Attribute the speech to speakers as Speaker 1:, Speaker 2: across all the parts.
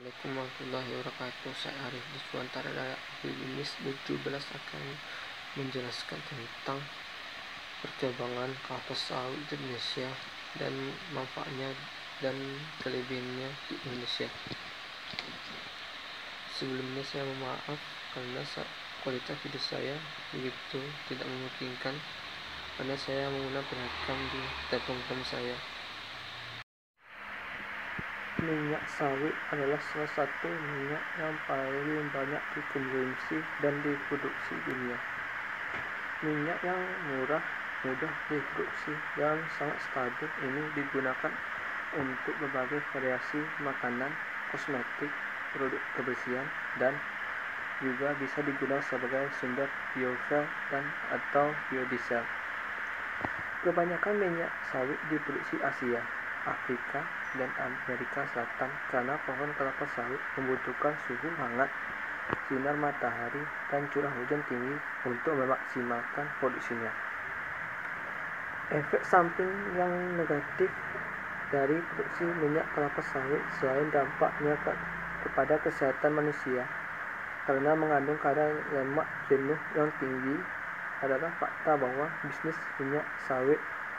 Speaker 1: Assalamualaikum warahmatullahi wabarakatuh. Saya Arif di Suantara dari Bimis 17 akan menjelaskan tentang perkembangan kelapa sawit di Indonesia dan manfaatnya dan kelebihannya di Indonesia. Sebelumnya saya mohon maaf karena kualitas video saya begitu tidak memungkinkan karena saya menggunakan perekam di telepon saya. Minyak sawit adalah salah satu minyak yang paling banyak dikonsumsi dan diproduksi dunia. Minyak yang mudah diproduksi dan sangat stabil ini digunakan untuk berbagai variasi makanan, kosmetik, produk kebersihan, dan juga bisa digunakan sebagai sumber biofuel dan atau biodiesel. Kebanyakan minyak sawit diproduksi Asia, Afrika, dan Amerika Selatan karena pohon kelapa sawit membutuhkan suhu hangat, sinar matahari, dan curah hujan tinggi untuk memaksimalkan produksinya. Efek samping yang negatif dari produksi minyak kelapa sawit selain dampaknya kepada kesehatan manusia karena mengandung kadar lemak jenuh yang tinggi adalah fakta bahwa bisnis minyak sawit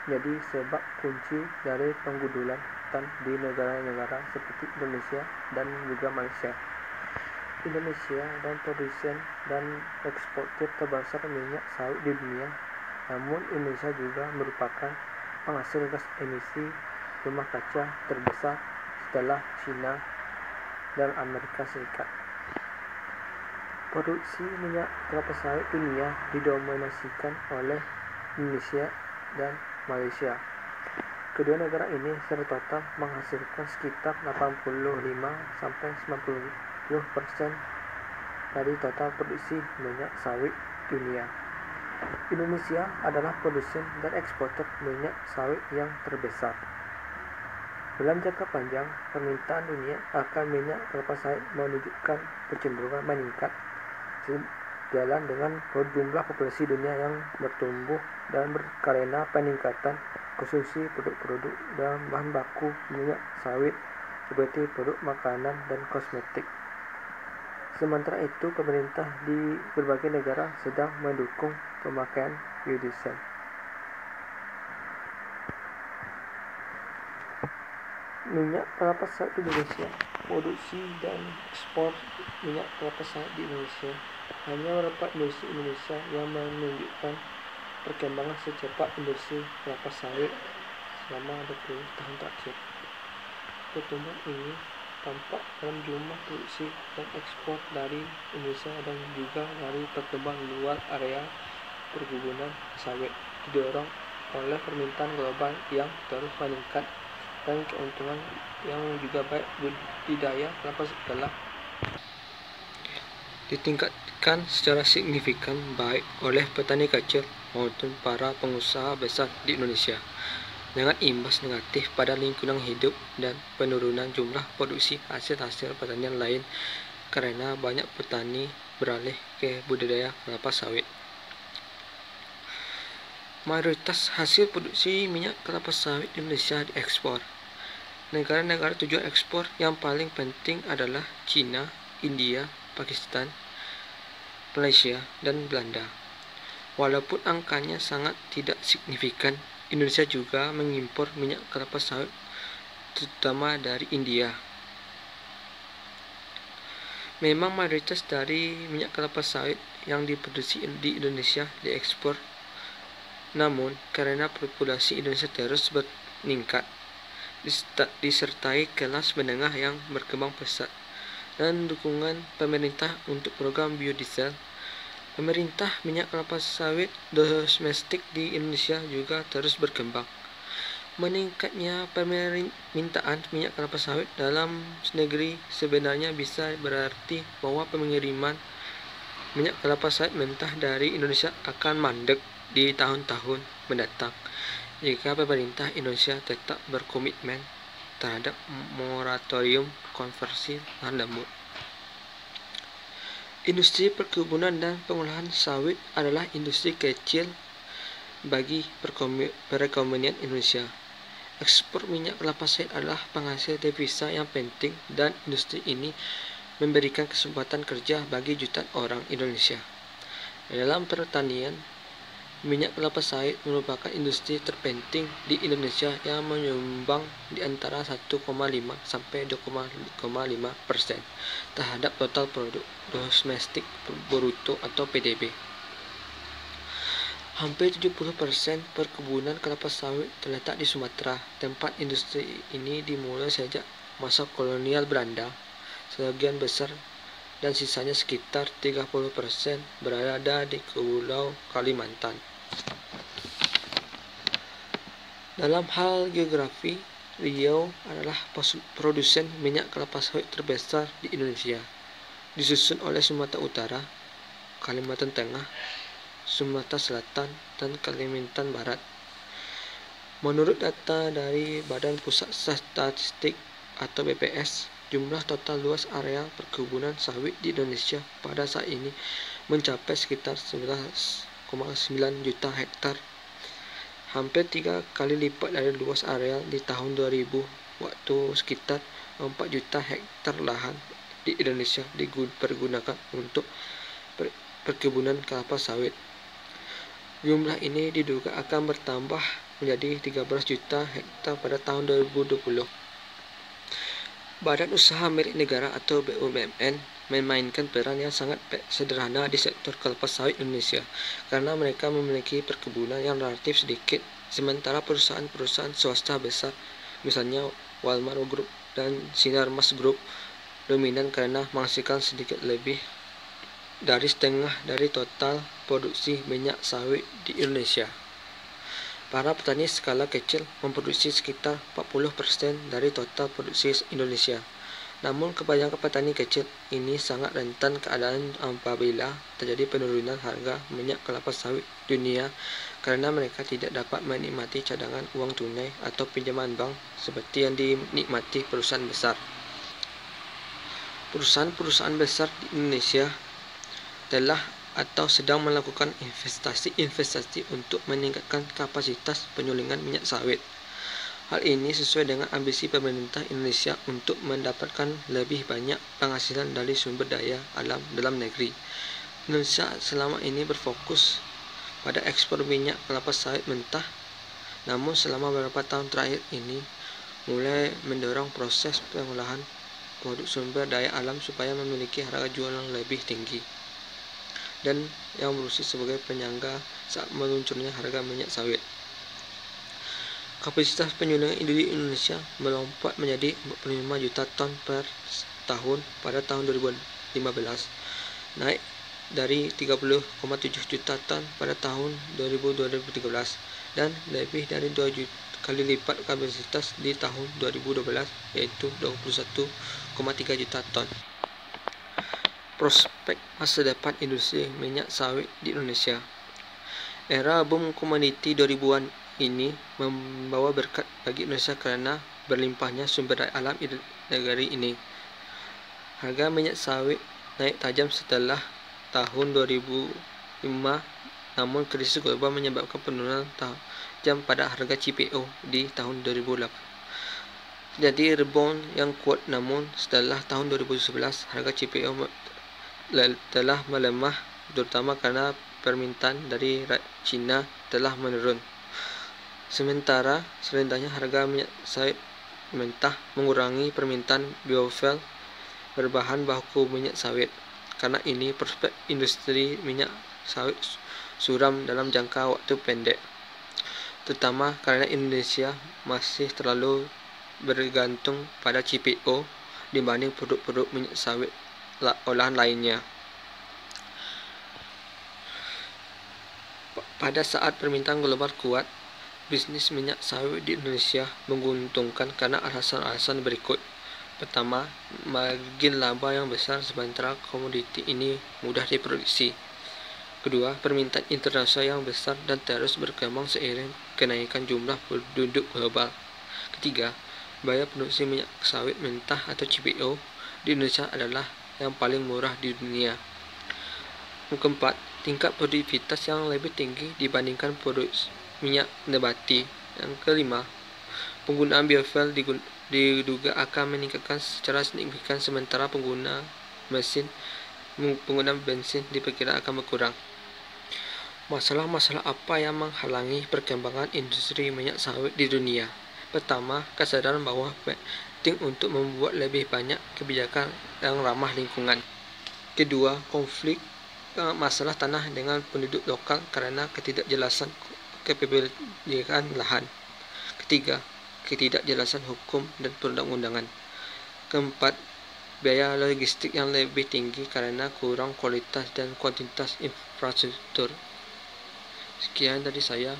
Speaker 1: jadi sebab kunci dari penggundulan hutan di negara-negara seperti Indonesia dan juga Malaysia. Indonesia dan produsen dan eksportir terbesar minyak sawit di dunia, namun Indonesia juga merupakan penghasil gas emisi rumah kaca terbesar setelah China dan Amerika Serikat. Produksi minyak kelapa sawit dunia didominasikan oleh Indonesia dan Malaysia. Kedua negara ini secara total menghasilkan sekitar 85-90% dari total produksi minyak sawit dunia. Indonesia adalah produsen dan eksportir minyak sawit yang terbesar. Dalam jangka panjang, permintaan dunia akan minyak kelapa sawit menunjukkan kecenderungan meningkat sejalan dengan jumlah populasi dunia yang bertumbuh dan karena peningkatan konsumsi produk-produk dan bahan baku minyak sawit seperti produk makanan dan kosmetik. Sementara itu, pemerintah di berbagai negara sedang mendukung pemakaian biodiesel. Minyak kelapa sawit di Indonesia. Produksi dan ekspor minyak kelapa sawit di Indonesia hanya beberapa industri Indonesia yang menunjukkan perkembangan secepat industri kelapa sawit selama 20 tahun terakhir. Pertumbuhan ini tampak dalam jumlah produksi dan ekspor dari Indonesia dan juga dari perkembangan luar area perkebunan sawit didorong oleh permintaan global yang terus meningkat dan keuntungan yang juga baik budidaya kelapa telah ditingkatkan secara signifikan baik oleh petani kecil maupun para pengusaha besar di Indonesia dengan imbas negatif pada lingkungan hidup dan penurunan jumlah produksi hasil-hasil pertanian lain karena banyak petani beralih ke budidaya kelapa sawit. Mayoritas hasil produksi minyak kelapa sawit Indonesia diekspor. Negara-negara tujuan ekspor yang paling penting adalah China, India, Pakistan, Malaysia, dan Belanda. Walaupun angkanya sangat tidak signifikan, Indonesia juga mengimpor minyak kelapa sawit terutama dari India. Memang mayoritas dari minyak kelapa sawit yang diproduksi di Indonesia diekspor. Namun, karena populasi Indonesia terus meningkat, disertai kelas menengah yang berkembang pesat, dan dukungan pemerintah untuk program biodiesel, pemerintah minyak kelapa sawit domestik di Indonesia juga terus berkembang. Meningkatnya permintaan minyak kelapa sawit dalam negeri sebenarnya bisa berarti bahwa pengiriman minyak kelapa sawit mentah dari Indonesia akan mandek di tahun-tahun mendatang jika pemerintah Indonesia tetap berkomitmen terhadap moratorium konversi lahan gambut. Industri perkebunan dan pengolahan sawit adalah industri kecil bagi perekonomian Indonesia. Ekspor minyak kelapa sawit adalah penghasil devisa yang penting dan industri ini memberikan kesempatan kerja bagi jutaan orang Indonesia. Dalam pertanian, minyak kelapa sawit merupakan industri terpenting di Indonesia yang menyumbang di antara 1,5 sampai 2,5% terhadap total produk domestik bruto atau PDB. Hampir 70% perkebunan kelapa sawit terletak di Sumatera. Tempat industri ini dimulai sejak masa kolonial Belanda. Sebagian besar dan sisanya sekitar 30% berada di Pulau Kalimantan. Dalam hal geografi, Riau adalah produsen minyak kelapa sawit terbesar di Indonesia, disusun oleh Sumatera Utara, Kalimantan Tengah, Sumatera Selatan, dan Kalimantan Barat. Menurut data dari Badan Pusat Statistik atau BPS, jumlah total luas area perkebunan sawit di Indonesia pada saat ini mencapai sekitar 11,9 juta hektar. Hampir 3 kali lipat dari luas area di tahun 2000, waktu sekitar 4 juta hektar lahan di Indonesia dipergunakan untuk perkebunan kelapa sawit. Jumlah ini diduga akan bertambah menjadi 13 juta hektar pada tahun 2020. Badan Usaha Milik Negara atau BUMN memainkan peran yang sangat sederhana di sektor kelapa sawit Indonesia karena mereka memiliki perkebunan yang relatif sedikit, sementara perusahaan-perusahaan swasta besar, misalnya Walmart Group dan Sinarmas Group, dominan karena menghasilkan sedikit lebih dari setengah dari total produksi minyak sawit di Indonesia. Para petani skala kecil memproduksi sekitar 40% dari total produksi Indonesia. Namun kebanyakan petani kecil ini sangat rentan keadaan apabila terjadi penurunan harga minyak kelapa sawit dunia karena mereka tidak dapat menikmati cadangan uang tunai atau pinjaman bank seperti yang dinikmati perusahaan besar. Perusahaan-perusahaan besar di Indonesia telah atau sedang melakukan investasi untuk meningkatkan kapasitas penyulingan minyak sawit. Hal ini sesuai dengan ambisi pemerintah Indonesia untuk mendapatkan lebih banyak penghasilan dari sumber daya alam dalam negeri. Indonesia selama ini berfokus pada ekspor minyak kelapa sawit mentah, namun selama beberapa tahun terakhir ini mulai mendorong proses pengolahan produk sumber daya alam supaya memiliki harga jual yang lebih tinggi dan yang berusaha sebagai penyangga saat meluncurnya harga minyak sawit. Kapasitas penyulingan di Indonesia melompat menjadi 45 juta ton per tahun pada tahun 2015, naik dari 30,7 juta ton pada tahun 2013 dan lebih dari 2 kali lipat kapasitas di tahun 2012 yaitu 21,3 juta ton. Prospek masa depan industri minyak sawit di Indonesia. Era boom komoditi 2000-an ini membawa berkat bagi Indonesia karena berlimpahnya sumber daya alam negeri ini. Harga minyak sawit naik tajam setelah tahun 2005, namun krisis global menyebabkan penurunan tajam pada harga CPO di tahun 2008. Jadi rebound yang kuat, namun setelah tahun 2011 harga CPO telah melemah, terutama karena permintaan dari China telah menurun. Sementara serendahnya harga minyak sawit mentah mengurangi permintaan biofuel berbahan baku minyak sawit. Karena ini prospek industri minyak sawit suram dalam jangka waktu pendek, terutama karena Indonesia masih terlalu bergantung pada CPO dibanding produk-produk minyak sawit olahan lainnya. Pada saat permintaan global kuat, bisnis minyak sawit di Indonesia menguntungkan karena alasan-alasan berikut. Pertama, margin laba yang besar sementara komoditi ini mudah diproduksi. Kedua, permintaan internasional yang besar dan terus berkembang seiring kenaikan jumlah penduduk global. Ketiga, biaya produksi minyak sawit mentah atau CPO di Indonesia adalah yang paling murah di dunia. Yang keempat, tingkat produktivitas yang lebih tinggi dibandingkan produksi minyak nabati. Yang kelima, Penggunaan biofuel diduga akan meningkatkan secara signifikan sementara penggunaan bensin diperkirakan akan berkurang. Masalah-masalah apa yang menghalangi perkembangan industri minyak sawit di dunia? Pertama, kesadaran bahwa penting untuk membuat lebih banyak kebijakan yang ramah lingkungan. Kedua, konflik masalah tanah dengan penduduk lokal karena ketidakjelasan kepemilikan lahan. Ketiga, ketidakjelasan hukum dan perundang-undangan. Keempat, biaya logistik yang lebih tinggi karena kurang kualitas dan kuantitas infrastruktur. Sekian dari saya.